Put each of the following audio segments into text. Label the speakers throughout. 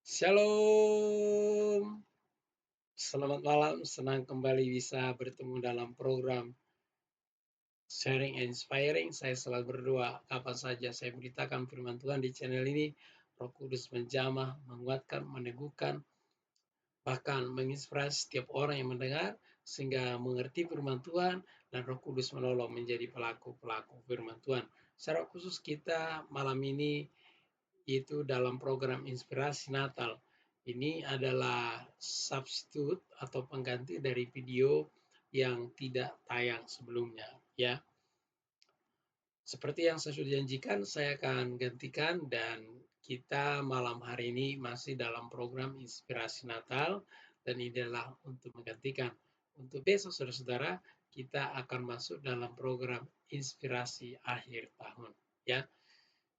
Speaker 1: Shalom, selamat malam. Senang kembali bisa bertemu dalam program Sharing and Inspiring. Saya selalu berdoa kapan saja saya beritakan firman Tuhan di channel ini, Roh Kudus menjamah, menguatkan, meneguhkan, bahkan menginspirasi setiap orang yang mendengar sehingga mengerti firman Tuhan dan Roh Kudus menolong menjadi pelaku-pelaku firman Tuhan. Secara khusus kita malam ini itu dalam program Inspirasi Natal. Ini adalah substitute atau pengganti dari video yang tidak tayang sebelumnya, ya. Seperti yang saya sudah janjikan, saya akan gantikan dan kita malam hari ini masih dalam program Inspirasi Natal dan ini adalah untuk menggantikan. Untuk besok saudara-saudara, kita akan masuk dalam program Inspirasi Akhir Tahun, ya.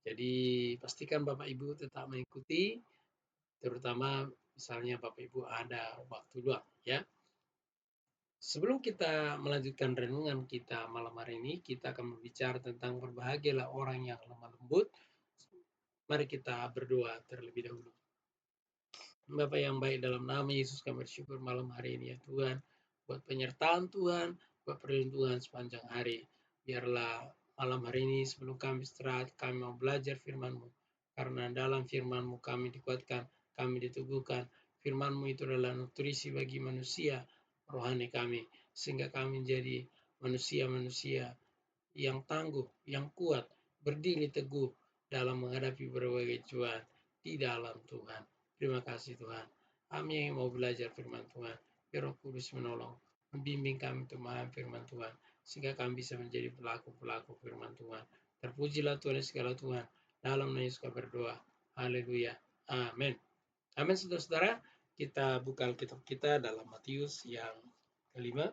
Speaker 1: Jadi pastikan Bapak Ibu tetap mengikuti, terutama misalnya Bapak Ibu ada waktu luang, ya. Sebelum kita melanjutkan renungan kita malam hari ini, kita akan berbicara tentang berbahagialah orang yang lemah lembut. Mari kita berdoa terlebih dahulu. Bapa yang baik, dalam nama Yesus kami bersyukur malam hari ini ya Tuhan, buat penyertaan Tuhan, buat perlindungan sepanjang hari. Biarlah malam hari ini sebelum kami istirahat, kami mau belajar firman-Mu. Karena dalam firman-Mu kami dikuatkan, kami diteguhkan. Firman-Mu itu adalah nutrisi bagi manusia rohani kami, sehingga kami menjadi manusia-manusia yang tangguh, yang kuat, berdiri teguh dalam menghadapi berbagai cobaan di dalam Tuhan. Terima kasih Tuhan. Kami yang mau belajar firman Tuhan, biar Roh Kudus menolong, membimbing kami untuk memahami firman Tuhan, sehingga kami bisa menjadi pelaku-pelaku firman Tuhan. Terpujilah Tuhan segala Tuhan. Dalam nama Yesus kami berdoa. Haleluya. Amin. Amin saudara-saudara. Kita buka Alkitab kita dalam Matius yang kelima.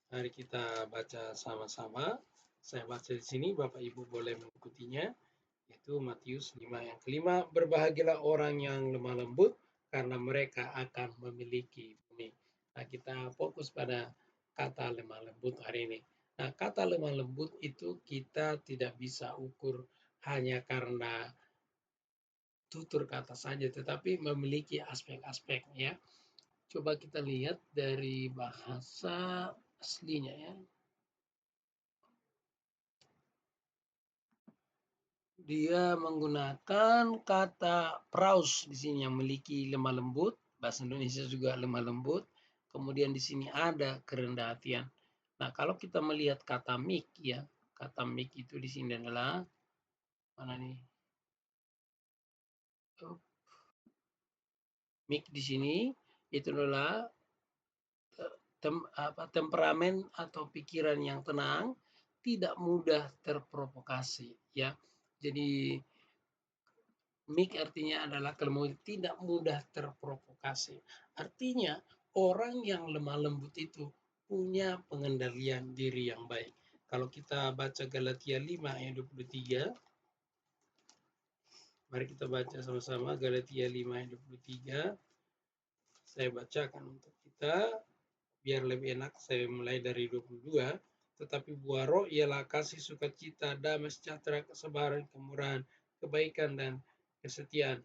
Speaker 1: Mari kita baca sama-sama. Saya baca di sini, Bapak Ibu boleh mengikutinya. Itu Matius 5 yang kelima. Berbahagialah orang yang lemah lembut, karena mereka akan memiliki bumi. Nah, kita fokus pada kata lemah lembut hari ini. Nah, kata lemah lembut itu kita tidak bisa ukur hanya karena tutur kata saja, tetapi memiliki aspek-aspek ya. Coba kita lihat dari bahasa aslinya ya. Dia menggunakan kata praus di sini yang memiliki lemah lembut, bahasa Indonesia juga lemah lembut. Kemudian di sini ada kerendah hatian. Nah, kalau kita melihat kata mik ya, kata mik itu di sini adalah mana nih? Oh, mik di sini itu adalah temperamen atau pikiran yang tenang, tidak mudah terprovokasi ya. Jadi mik artinya adalah kelembutan, tidak mudah terprovokasi. Artinya orang yang lemah lembut itu punya pengendalian diri yang baik. Kalau kita baca Galatia 5 ayat 23, mari kita baca sama-sama Galatia 5 ayat 23. Saya bacakan untuk kita biar lebih enak. Saya mulai dari 22. Tetapi buah roh ialah kasih, sukacita, damai, sejahtera, kesabaran, kemurahan, kebaikan, dan kesetiaan,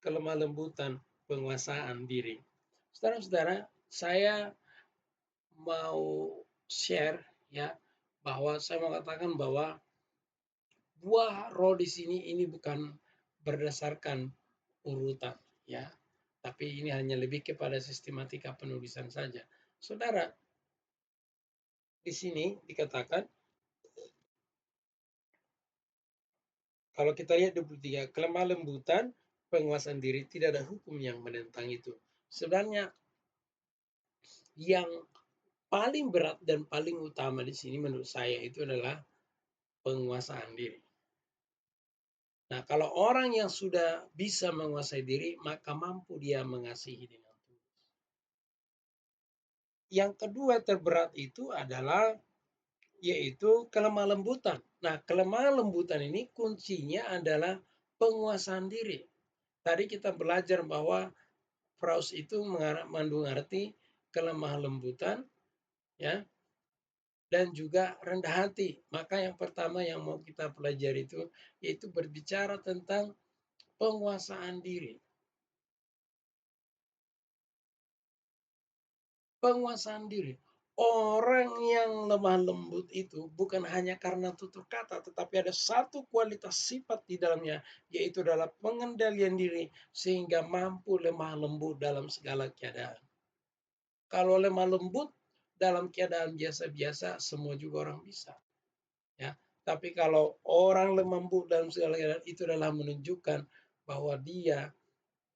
Speaker 1: kelemah lembutan, penguasaan diri. Saudara-saudara, saya mau share ya, bahwa saya mau katakan bahwa buah roh di sini ini bukan berdasarkan urutan ya, tapi ini hanya lebih kepada sistematika penulisan saja. Saudara, di sini dikatakan, kalau kita lihat 23, kelemah lembutan, penguasaan diri, tidak ada hukum yang menentang itu. Sebenarnya yang paling berat dan paling utama di sini menurut saya itu adalah penguasaan diri. Nah, kalau orang yang sudah bisa menguasai diri, maka mampu dia mengasihi dengan tulus. Yang kedua terberat itu adalah yaitu kelemah lembutan. Nah, kelemah lembutan ini kuncinya adalah penguasaan diri. Tadi kita belajar bahwa praus itu mengandung arti kelemah lembutan, ya, dan juga rendah hati. Maka yang pertama yang mau kita pelajari itu yaitu berbicara tentang penguasaan diri. Penguasaan diri. Orang yang lemah lembut itu bukan hanya karena tutur kata, tetapi ada satu kualitas sifat di dalamnya, yaitu adalah pengendalian diri sehingga mampu lemah lembut dalam segala keadaan. Kalau lemah lembut dalam keadaan biasa-biasa, semua juga orang bisa. Ya, tapi kalau orang lemah lembut dalam segala keadaan itu adalah menunjukkan bahwa dia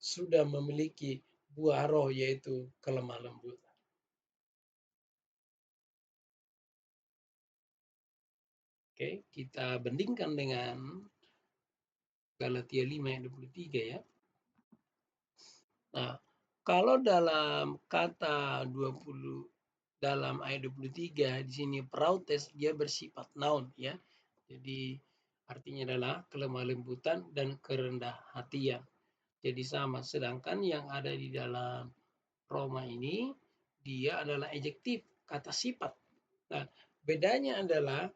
Speaker 1: sudah memiliki buah roh, yaitu kelemah lembutan. Oke, kita bandingkan dengan Galatia 5 ayat 23 ya. Nah, kalau dalam kata 20 dalam ayat 23 di sini prautes dia bersifat noun ya. Jadi artinya adalah kelemah lembutan dan kerendah hatian. Jadi sama, sedangkan yang ada di dalam Roma ini dia adalah adjektif, kata sifat. Nah, bedanya adalah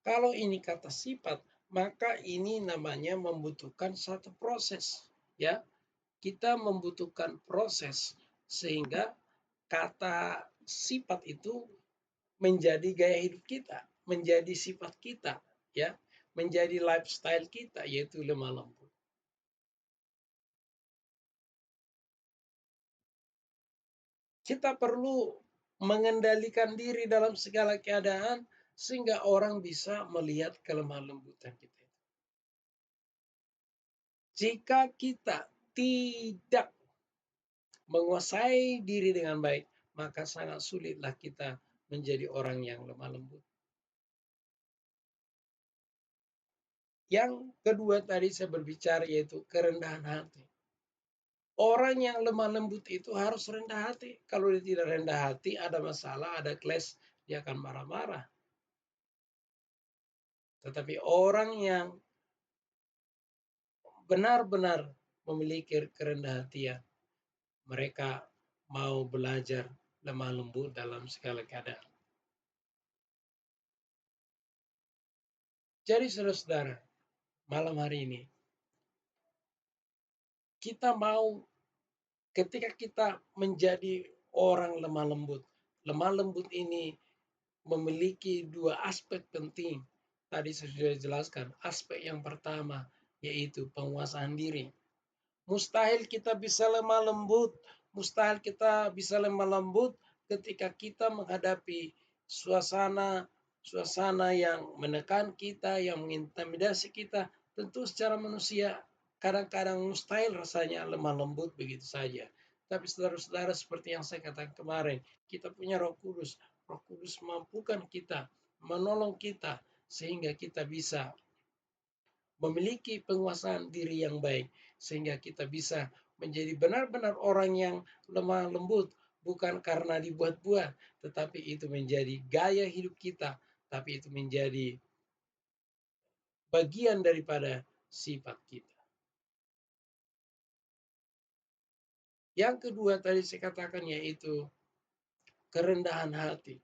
Speaker 1: kalau ini kata sifat, maka ini namanya membutuhkan satu proses, ya. Kita membutuhkan proses sehingga kata sifat itu menjadi gaya hidup kita, menjadi sifat kita, ya, menjadi lifestyle kita, yaitu lemah lembut. Kita perlu mengendalikan diri dalam segala keadaan sehingga orang bisa melihat kelemah lembutan kita. Jika kita tidak menguasai diri dengan baik, maka sangat sulitlah kita menjadi orang yang lemah lembut. Yang kedua tadi saya berbicara yaitu kerendahan hati. Orang yang lemah lembut itu harus rendah hati. Kalau dia tidak rendah hati, ada masalah, ada clash, dia akan marah-marah. Tetapi orang yang benar-benar memiliki kerendahan hatian, mereka mau belajar lemah lembut dalam segala keadaan. Jadi saudara-saudara, malam hari ini kita mau ketika kita menjadi orang lemah lembut. Lemah lembut ini memiliki dua aspek penting. Tadi saya sudah jelaskan. Aspek yang pertama yaitu penguasaan diri. Mustahil kita bisa lemah lembut, mustahil kita bisa lemah lembut ketika kita menghadapi suasana yang menekan kita, yang mengintimidasi kita. Tentu secara manusia kadang-kadang mustahil rasanya lemah lembut begitu saja. Tapi saudara-saudara seperti yang saya katakan kemarin, kita punya Roh Kudus. Roh Kudus mampukan kita, menolong kita sehingga kita bisa memiliki penguasaan diri yang baik sehingga kita bisa menjadi benar-benar orang yang lemah lembut bukan karena dibuat-buat tetapi itu menjadi gaya hidup kita, tapi itu menjadi bagian daripada sifat kita. Yang kedua tadi saya katakan yaitu kerendahan hati.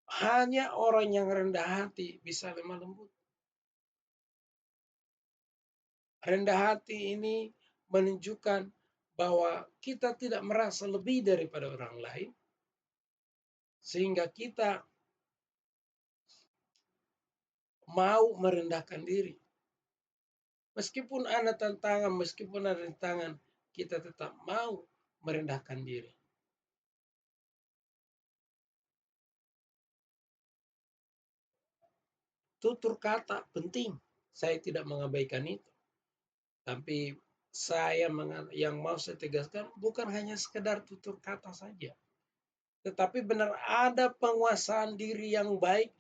Speaker 1: Hanya orang yang rendah hati bisa lemah lembut. Rendah hati ini menunjukkan bahwa kita tidak merasa lebih daripada orang lain, sehingga kita mau merendahkan diri. Meskipun ada tantangan, kita tetap mau merendahkan diri. Tutur kata penting, saya tidak mengabaikan itu. Tapi yang mau saya tegaskan bukan hanya sekedar tutur kata saja. Tetapi benar ada penguasaan diri yang baik,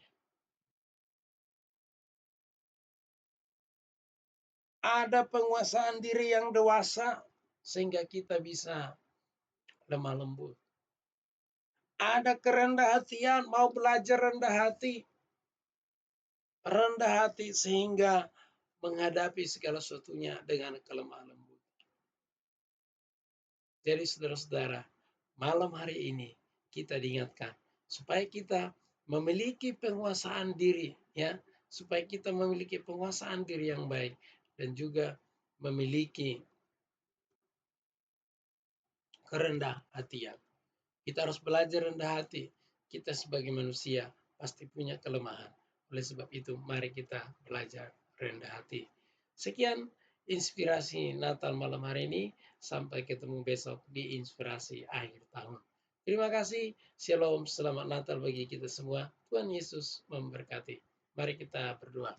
Speaker 1: ada penguasaan diri yang dewasa sehingga kita bisa lemah lembut. Ada kerendah hatian, mau belajar rendah hati sehingga menghadapi segala sesuatunya dengan kelemah lembut. Jadi saudara-saudara, malam hari ini kita diingatkan supaya kita memiliki penguasaan diri, ya, supaya kita memiliki penguasaan diri yang baik dan juga memiliki kerendah hatian. Kita harus belajar rendah hati. Kita sebagai manusia pasti punya kelemahan. Oleh sebab itu, mari kita belajar rendah hati. Sekian inspirasi Natal malam hari ini. Sampai ketemu besok di inspirasi akhir tahun. Terima kasih. Shalom. Selamat Natal bagi kita semua. Tuhan Yesus memberkati. Mari kita berdoa.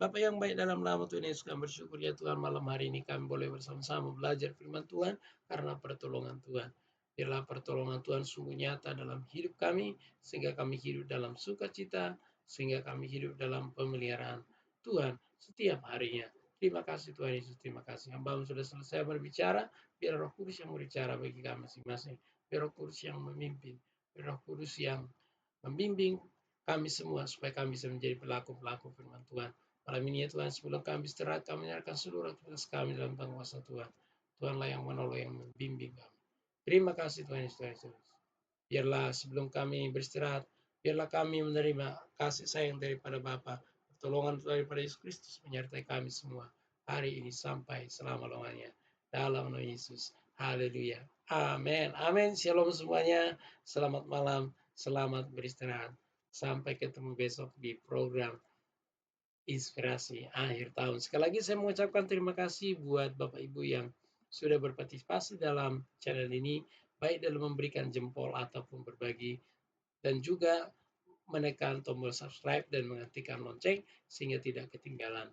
Speaker 1: Bapa yang baik, dalam nama Tuhan Yesus kami bersyukur ya Tuhan, malam hari ini kami boleh bersama-sama belajar firman Tuhan karena pertolongan Tuhan. Biarlah pertolongan Tuhan sungguh nyata dalam hidup kami, sehingga kami hidup dalam sukacita, sehingga kami hidup dalam pemeliharaan Tuhan setiap harinya. Terima kasih Tuhan Yesus, terima kasih. Hamba sudah selesai berbicara, biar Roh Kudus yang berbicara bagi kami masing-masing. Biar Roh Kudus yang memimpin, biar Roh Kudus yang membimbing kami semua supaya kami bisa menjadi pelaku-pelaku firman Tuhan. Malam ini ya Tuhan, sebelum kami istirahat, kami menyerahkan seluruh aktivitas kami dalam tangan kuasa Tuhan. Tuhanlah yang menolong, yang membimbing kami. Terima kasih Tuhan Yesus. Biarlah sebelum kami beristirahat, biarlah kami menerima kasih sayang daripada Bapa, pertolongan daripada Yesus Kristus menyertai kami semua hari ini sampai selama-lamanya. Dalam nama Yesus. Haleluya. Amin. Amin. Shalom semuanya. Selamat malam. Selamat beristirahat. Sampai ketemu besok di program Inspirasi akhir tahun. Sekali lagi saya mengucapkan terima kasih buat Bapak Ibu yang sudah berpartisipasi dalam channel ini, baik dalam memberikan jempol ataupun berbagi, dan juga menekan tombol subscribe dan mengetikkan lonceng sehingga tidak ketinggalan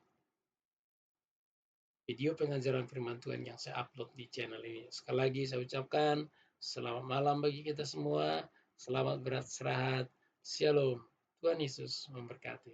Speaker 1: video pengajaran firman Tuhan yang saya upload di channel ini. Sekali lagi saya ucapkan selamat malam bagi kita semua, selamat beristirahat, shalom, Tuhan Yesus memberkati.